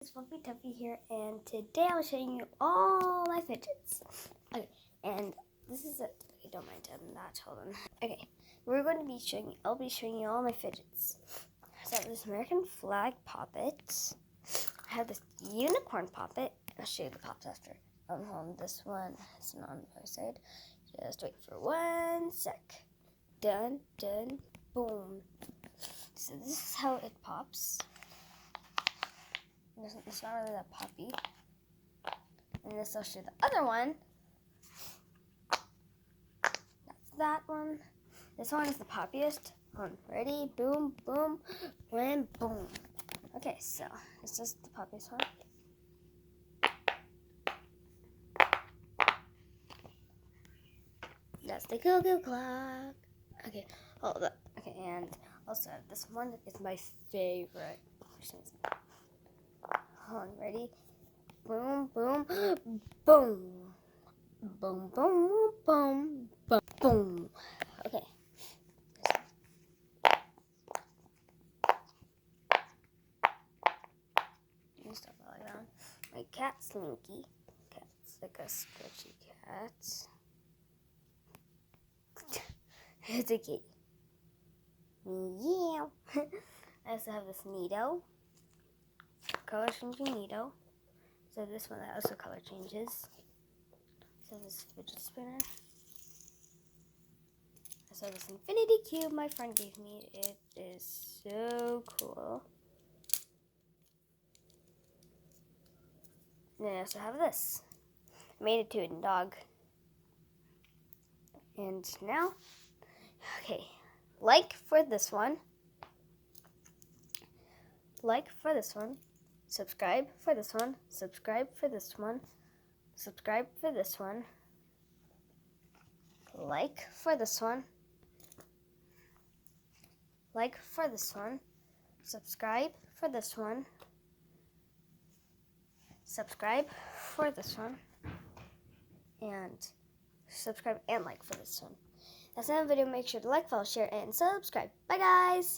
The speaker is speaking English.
It's Fluffy Tuffy here, and today I'm showing you all my fidgets. Okay, and this is it. Okay, don't mind that. Hold on. Okay, I'll be showing you all my fidgets. So I have this American flag poppet. I have this unicorn poppet. I'll show you the pops after. Hold on, this one is on the other side. Just wait for 1 sec. Done, boom. So this is how it pops. It's not really that poppy. And this I'll show the other one. That's that one. This one is the poppiest. Ready? Boom, boom, and boom. Okay, so it's just the poppiest one. That's the cuckoo clock. Okay, hold up. Okay, and also this one is my favorite. Ready? Boom, boom, boom. Boom, boom, boom, boom, boom. Okay. Let me stop falling down. My cat, Slinky. Cat's like a squishy cat. It's a kitty. Meow. I also have this Neato. Color changing Neato. So this one also color changes. So this fidget spinner. So this infinity cube my friend gave me. It is so cool. And then I also have this. I made it to a dog. And now, okay, like for this one. Like for this one. Subscribe for this one. Subscribe for this one. Subscribe for this one. Like for this one. Like for this one. Subscribe for this one. Subscribe for this one. And subscribe and like for this one. That's the end of the video. Make sure to like, follow, share, and subscribe. Bye, guys!